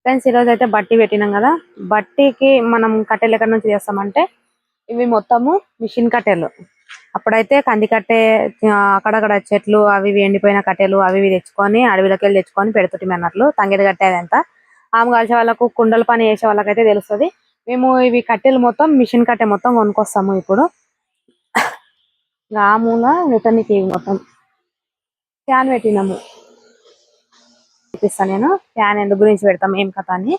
Friends ఈ రోజు అయితే బట్టి పెట్టినాం కదా. బట్టికి మనం కట్టెలు ఎక్కడి నుంచి చేస్తామంటే ఇవి మొత్తము మిషన్ కట్టెలు. అప్పుడైతే కంది కట్టె అక్కడక్కడ చెట్లు అవి ఎండిపోయిన కట్టెలు అవి తెచ్చుకొని అడవిలోకి వెళ్ళి తెచ్చుకొని పెడుతుంటే అన్నట్లు తంగేడు కట్టె అదంతా ఆమె కాల్చే వాళ్ళకు కుండల పని చేసే వాళ్ళకైతే తెలుస్తుంది. మేము ఇవి కట్టెలు మొత్తం మిషన్ కట్టె మొత్తం కొనుక్కొస్తాము. ఇప్పుడు ఆ మూల రిటర్న్కి మొత్తం ఫ్యాన్ పెట్టినాము. చూపిస్తాను నేను ఫ్యాన్ ఎందుకు గురించి పెడతాం ఏం కథ అని.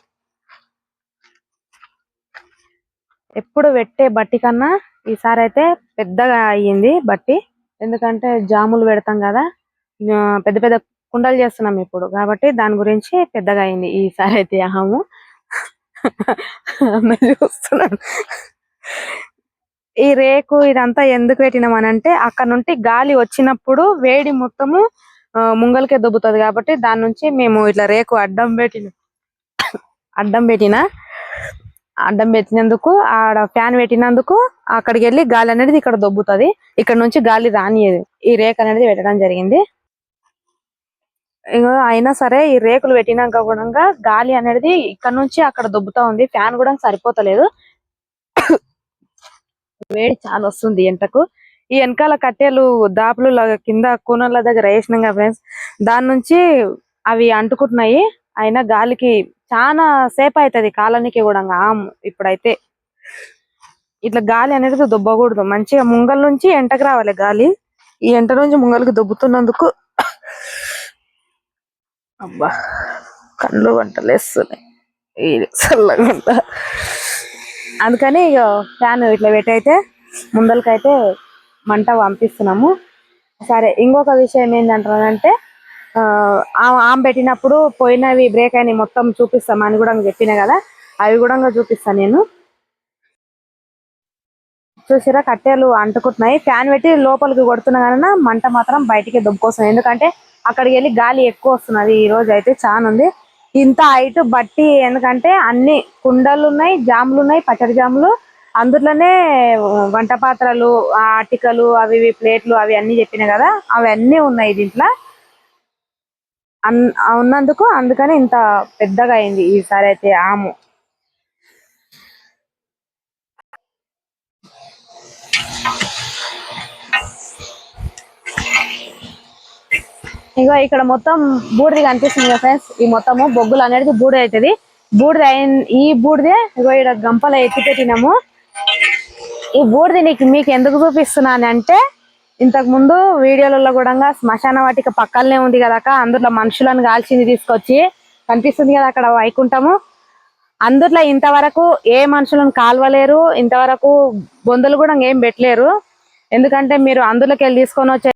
ఎప్పుడు పెట్టే బట్టి కన్నా ఈసారి అయితే పెద్దగా అయ్యింది బట్టి. ఎందుకంటే జాములు పెడతాం కదా, పెద్ద పెద్ద కుండలు చేస్తున్నాం ఇప్పుడు కాబట్టి దాని గురించి పెద్దగా అయింది ఈసారి అయితే. అహము చూస్తున్నాను. ఈ రేకు ఇదంతా ఎందుకు పెట్టినాం అని అంటే అక్కడ నుండి గాలి వచ్చినప్పుడు వేడి మొత్తము ముంగలకే దొబ్బుతుంది కాబట్టి దాని నుంచి మేము ఇట్లా రేకు అడ్డం పెట్టినందుకు ఆడ ఫ్యాన్ పెట్టినందుకు అక్కడికి వెళ్ళి గాలి అనేది ఇక్కడ దొబ్బుతుంది. ఇక్కడ నుంచి గాలి రానియదు. ఈ రేక్ అనేది పెట్టడం జరిగింది. అయినా సరే ఈ రేకులు పెట్టినాక కూడా గాలి అనేది ఇక్కడ నుంచి అక్కడ దొబ్బుతా ఉంది. ఫ్యాన్ కూడా సరిపోతలేదు, వేడి చాలా వస్తుంది ఎంటకు. ఈ వెనకాల కట్టెలు దాపులు కింద కూనర్ల దగ్గర వేసినాం కదా ఫ్రెండ్స్, దాని నుంచి అవి అంటుకుంటున్నాయి. అయినా గాలికి చాలా సేపు అవుతుంది కాలానికి కూడా. ఇప్పుడైతే ఇట్లా గాలి అనేది దొబ్బకూడదు, మంచిగా ముంగల నుంచి ఎంటకు రావాలి గాలి. ఈ ఎంట నుంచి ముంగలకి దొబ్బుతున్నందుకు అబ్బా కళ్ళు వంటలేస్తున్నాయి చల్లగా. అందుకని ఇక ఫ్యాన్ ఇట్లా పెట్టయితే ముందలకైతే మంట పంపిస్తున్నాము. సరే, ఇంకొక విషయం ఏంటంటారంటే ఆమె పెట్టినప్పుడు పోయినవి బ్రేక్ అయినవి మొత్తం చూపిస్తాం అని కూడా చెప్పిన కదా, అవి కూడా చూపిస్తాను నేను. చూసారా కట్టెలు అంటుకుంటున్నాయి. ఫ్యాన్ పెట్టి లోపలికి కొడుతున్నా కానీ మంట మాత్రం బయటికి దొబ్బుకొస్తుంది. ఎందుకంటే అక్కడికి వెళ్ళి గాలి ఎక్కువ వస్తున్నది. ఈ రోజు అయితే చాలా ఉంది ఇంత హైట్ బట్టి. ఎందుకంటే అన్ని కుండలు ఉన్నాయి, జాములు ఉన్నాయి, పచ్చడి జాములు, అందులోనే వంట పాత్రలు, అటికలు, అవి ప్లేట్లు అవి అన్ని చెప్పిన కదా, అవి అన్నీ ఉన్నాయి దీంట్లో. ఉన్నందుకు అందుకని ఇంత పెద్దగా అయింది ఈసారి అయితే ఆము. ఇగో ఇక్కడ మొత్తం బూడిది కనిపిస్తుంది కదా ఫ్రెండ్స్, ఈ మొత్తము బొగ్గులు అనేది బూడిద అవుతుంది. బూడిద ఈ బూడిదే ఇగో ఇక్కడ గంపలో ఎత్తి పెట్టినాము. ఈ బూడిది మీకు ఎందుకు చూపిస్తున్నాను అంటే, ఇంతకు ముందు వీడియోలలో కూడా శ్మశాన వాటిక పక్కనే ఉంది కదా, అందులో మనుషులను కాల్చింది తీసుకొచ్చి కనిపిస్తుంది కదా అక్కడ వైకుంఠము. అందులో ఇంతవరకు ఏ మనుషులను కాల్వలేరు, ఇంతవరకు బొందలు కూడా ఏం పెట్టలేరు. ఎందుకంటే మీరు అందులోకి వెళ్ళి తీసుకొని వచ్చే